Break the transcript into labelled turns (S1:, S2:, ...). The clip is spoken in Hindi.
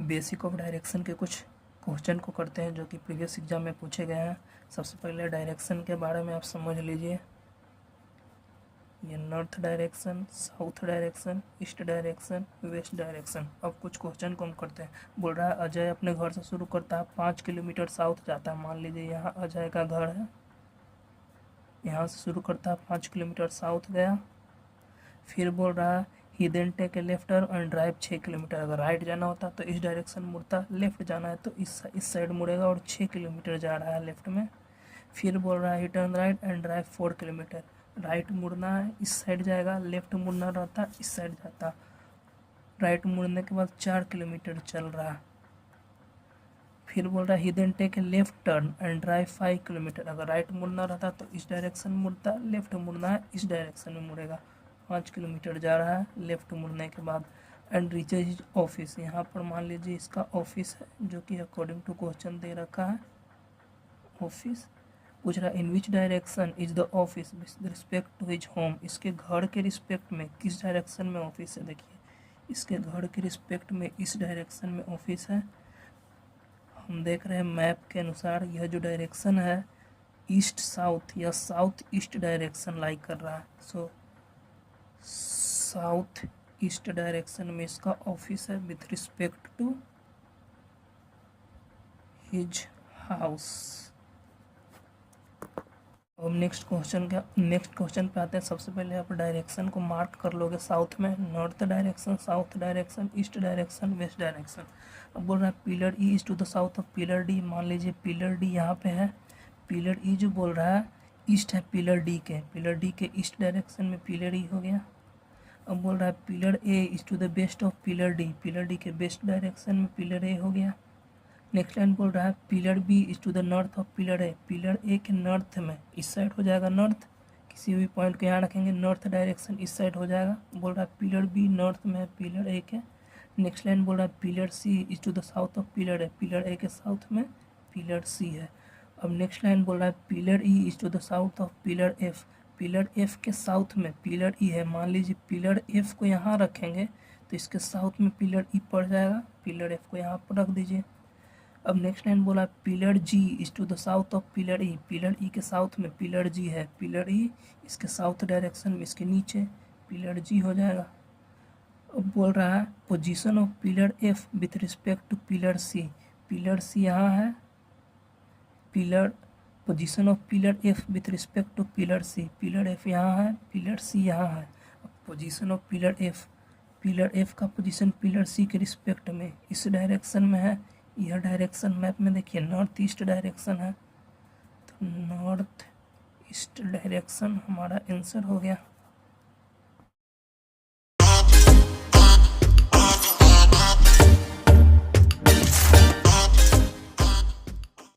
S1: बेसिक ऑफ डायरेक्शन के कुछ क्वेश्चन को करते हैं जो कि प्रीवियस एग्जाम में पूछे गए हैं। सबसे पहले डायरेक्शन के बारे में आप समझ लीजिए। ये north direction, south direction, east direction, west direction. अब कुछ क्वेश्चन को हम करते हैं। बोल रहा है अजय अपने घर से शुरू करता है, 5 किलोमीटर साउथ जाता है। मान लीजिए यहाँ अजय का घर है, यहाँ से शुरू करता है, 5 किलोमीटर साउथ गया। फिर बोल रहा है he then take a left turn and drive 6 kilometre. अगर राइट जाना होता तो इस डायरेक्शन मुड़ता, लेफ्ट जाना है तो इस साइड मुड़ेगा और 6 किलोमीटर जा रहा है लेफ्ट में। फिर बोल रहा है ही turn right and drive 4 kilometre. Right मुड़ना है इस साइड जाएगा, लेफ्ट मुड़ना रहता इस साइड जाता। राइट मुड़ने के बाद 4 किलोमीटर चल रहा है। फिर बोल रहा है he then take a left turn and drive 5 kilometre. अगर राइट मुड़ना रहता तो इस डायरेक्शन मुड़ता, लेफ्ट मुड़ना है इस डायरेक्शन में मुड़ेगा। 5 किलोमीटर जा रहा है लेफ्ट मुड़ने के बाद। And reaches his office. यहाँ पर मान लीजिए इसका ऑफिस है जो कि अकॉर्डिंग टू क्वेश्चन दे रखा है ऑफिस। पूछ रहा है in which direction is the office with respect to his home. इसके घर के रिस्पेक्ट में किस डायरेक्शन में ऑफिस है। देखिए इसके घर के रिस्पेक्ट में इस डायरेक्शन में ऑफिस है। हम देख रहे हैं मैप के अनुसार यह जो डायरेक्शन है ईस्ट साउथ या साउथ ईस्ट डायरेक्शन लाइक कर रहा है। सो साउथ ईस्ट डायरेक्शन में इसका ऑफिस है with respect to his house. अब नेक्स्ट क्वेश्चन पे आते हैं। सबसे पहले आप डायरेक्शन को मार्क कर लोगे साउथ में, north direction, south direction, east direction, west direction. अब बोल रहा है pillar E is to the south of pillar D. मान लीजिए पिलर डी यहाँ पे है, पिलर ई जो बोल रहा है ईस्ट है पिलर डी के ईस्ट डायरेक्शन में पिलर ई हो गया। अब बोल रहा है pillar A is to the west of pillar D के वेस्ट डायरेक्शन में पिलर ए हो गया। नेक्स्ट लाइन बोल रहा है pillar B is to the north of pillar A के नॉर्थ में इस साइड हो जाएगा नॉर्थ। किसी भी पॉइंट को यहाँ रखेंगे नॉर्थ डायरेक्शन इस साइड हो जाएगा। बोल रहा है पिलर बी नॉर्थ में है पिलर ए के। नेक्स्ट लाइन बोल रहा है pillar C is to the south of pillar A के साउथ में पिलर सी है। अब नेक्स्ट लाइन बोल रहा है pillar E is to the south of pillar F के साउथ में पिलर ई है। मान लीजिए पिलर एफ को यहाँ रखेंगे तो इसके साउथ में पिलर ई पड़ जाएगा। पिलर एफ को यहाँ पर रख दीजिए। अब नेक्स्ट लाइन बोला pillar G is to the south of pillar E के साउथ में पिलर जी है। पिलर ई इसके साउथ डायरेक्शन में इसके नीचे पिलर जी हो जाएगा। अब बोल रहा है position of pillar F with respect to pillar C यहाँ है। Position of pillar F with respect to pillar F यहाँ है, पिलर सी यहाँ है। पोजीशन ऑफ पिलर एफ का पोजीशन पिलर सी के रिस्पेक्ट में इस डायरेक्शन में है। यह डायरेक्शन मैप में देखिए नॉर्थ ईस्ट डायरेक्शन है, तो नॉर्थ ईस्ट डायरेक्शन हमारा आंसर हो गया।